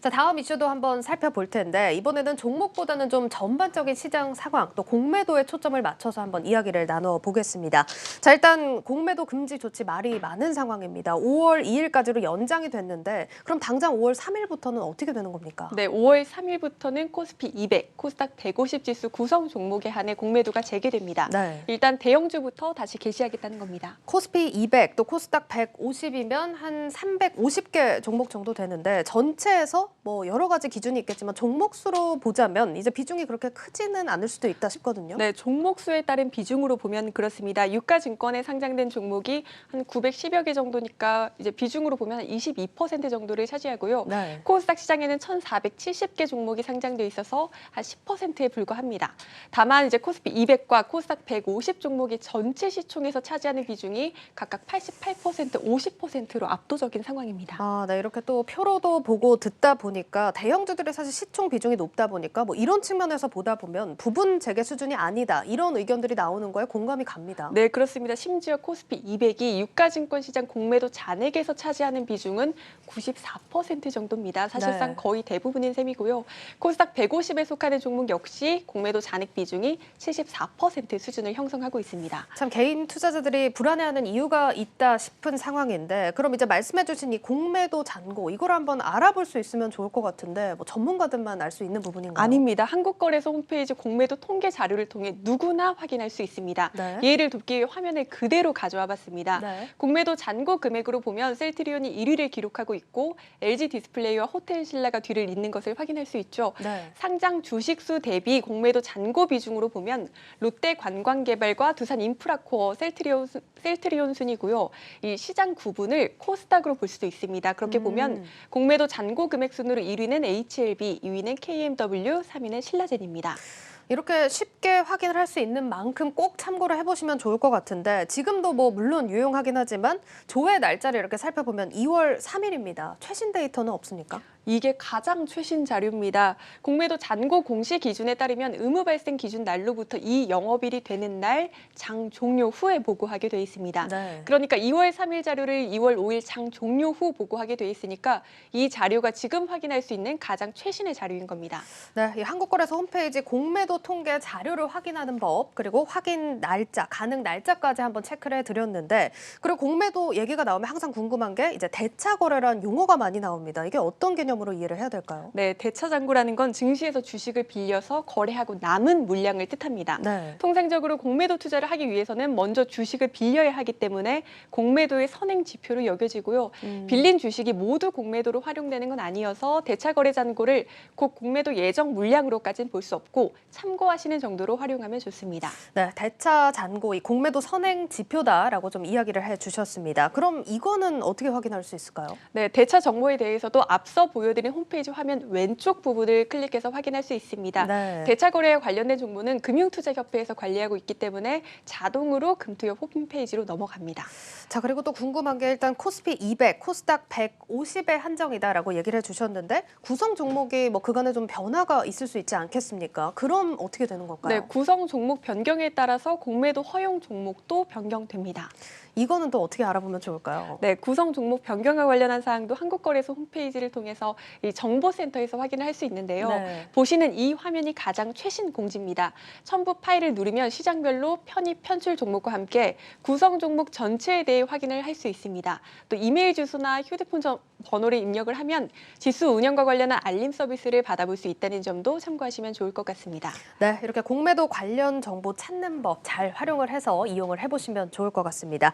자, 다음 이슈도 한번 살펴볼 텐데 이번에는 종목보다는 좀 전반적인 시장 상황 또 공매도에 초점을 맞춰서 한번 이야기를 나눠보겠습니다. 자, 일단 공매도 금지 조치 말이 많은 상황입니다. 5월 2일까지로 연장이 됐는데 그럼 당장 5월 3일부터는 어떻게 되는 겁니까? 네, 5월 3일부터는 코스피 200, 코스닥 150 지수 구성 종목에 한해 공매도가 재개됩니다. 네. 일단 대형주부터 다시 개시하겠다는 겁니다. 코스피 200, 또 코스닥 150이면 한 350개 종목 정도 되는데 전체에서 뭐 여러 가지 기준이 있겠지만 종목 수로 보자면 이제 비중이 그렇게 크지는 않을 수도 있다 싶거든요. 네, 종목 수에 따른 비중으로 보면 그렇습니다. 유가증권에 상장된 종목이 한 910여 개 정도니까 이제 비중으로 보면 한 22% 정도를 차지하고요. 네. 코스닥 시장에는 1,470개 종목이 상장돼 있어서 한 10%에 불과합니다. 다만 이제 코스피 200과 코스닥 150 종목이 전체 시총에서 차지하는 비중이 각각 88%, 50%로 압도적인 상황입니다. 아, 네. 이렇게 또 표로도 보고 듣다 보니까 대형주들의 사실 시총 비중이 높다 보니까 뭐 이런 측면에서 보다 보면 부분 재개 수준이 아니다. 이런 의견들이 나오는 거에 공감이 갑니다. 네, 그렇습니다. 심지어 코스피 200이 유가증권 시장 공매도 잔액에서 차지하는 비중은 94% 정도입니다. 사실상 네. 거의 대부분인 셈이고요. 코스닥 150에 속하는 종목 역시 공매도 잔액 비중이 74% 수준을 형성하고 있습니다. 참 개인 투자자들이 불안해하는 이유가 있다 싶은 상황인데 그럼 이제 말씀해주신 이 공매도 잔고 이걸 한번 알아볼 수 있으면 좋을 것 같은데 뭐 전문가들만 알 수 있는 부분인가요? 아닙니다. 한국거래소 홈페이지 공매도 통계 자료를 통해 누구나 확인할 수 있습니다. 네. 예를 돕기 위해 화면을 그대로 가져와 봤습니다. 네. 공매도 잔고 금액으로 보면 셀트리온이 1위를 기록하고 있고 LG 디스플레이와 호텔신라가 뒤를 잇는 것을 확인할 수 있죠. 네. 상장 주식수 대비 공매도 잔고 비중으로 보면 롯데 관광개발과 두산 인프라코어, 셀트리온 순이고요. 이 시장 구분을 코스닥으로 볼 수도 있습니다. 그렇게 보면 공매도 잔고 금액 순으로 1위는 HLB, 2위는 KMW, 3위는 신라젠입니다. 이렇게 쉽게 확인을 할 수 있는 만큼 꼭 참고를 해보시면 좋을 것 같은데 지금도 뭐 물론 유용하긴 하지만 조회 날짜를 이렇게 살펴보면 2월 3일입니다. 최신 데이터는 없습니까? 이게 가장 최신 자료입니다. 공매도 잔고 공시 기준에 따르면 의무 발생 기준 날로부터 이 영업일이 되는 날 장 종료 후에 보고하게 돼 있습니다. 네. 그러니까 2월 3일 자료를 2월 5일 장 종료 후 보고하게 돼 있으니까 이 자료가 지금 확인할 수 있는 가장 최신의 자료인 겁니다. 네, 이 한국거래소 홈페이지 공매도 통계 자료를 확인하는 법 그리고 확인 날짜, 가능 날짜까지 한번 체크를 해드렸는데 그리고 공매도 얘기가 나오면 항상 궁금한 게 이제 대차 거래라는 용어가 많이 나옵니다. 이게 어떤 개념으로 이해를 해야 될까요? 네, 대차잔고라는 건 증시에서 주식을 빌려서 거래하고 남은 물량을 뜻합니다. 네. 통상적으로 공매도 투자를 하기 위해서는 먼저 주식을 빌려야 하기 때문에 공매도의 선행 지표로 여겨지고요. 빌린 주식이 모두 공매도로 활용되는 건 아니어서 대차거래 잔고를 곧 공매도 예정 물량으로까지는 볼 수 없고 참고하시는 정도로 활용하면 좋습니다. 네, 대차 잔고 이 공매도 선행 지표다라고 좀 이야기를 해주셨습니다. 그럼 이거는 어떻게 확인할 수 있을까요? 네, 대차 정보에 대해서도 앞서 보여드린 홈페이지 화면 왼쪽 부분을 클릭해서 확인할 수 있습니다. 네. 대차 거래에 관련된 정보는 금융투자협회에서 관리하고 있기 때문에 자동으로 금투협 홈페이지로 넘어갑니다. 자, 그리고 또 궁금한 게 일단 코스피 200, 코스닥 150에 한정이다라고 얘기를 해주셨는데 구성 종목이 뭐 그간에 좀 변화가 있을 수 있지 않겠습니까? 그럼 어떻게 되는 걸까요? 네, 구성 종목 변경에 따라서 공매도 허용 종목도 변경됩니다. 이거는 또 어떻게 알아보면 좋을까요? 네, 구성 종목 변경과 관련한 사항도 한국거래소 홈페이지를 통해서 이 정보센터에서 확인을 할 수 있는데요. 네. 보시는 이 화면이 가장 최신 공지입니다. 첨부 파일을 누르면 시장별로 편입, 편출 종목과 함께 구성 종목 전체에 대해 확인을 할 수 있습니다. 또 이메일 주소나 휴대폰 번호를 입력을 하면 지수 운영과 관련한 알림 서비스를 받아볼 수 있다는 점도 참고하시면 좋을 것 같습니다. 네, 이렇게 공매도 관련 정보 찾는 법 잘 활용을 해서 이용을 해보시면 좋을 것 같습니다.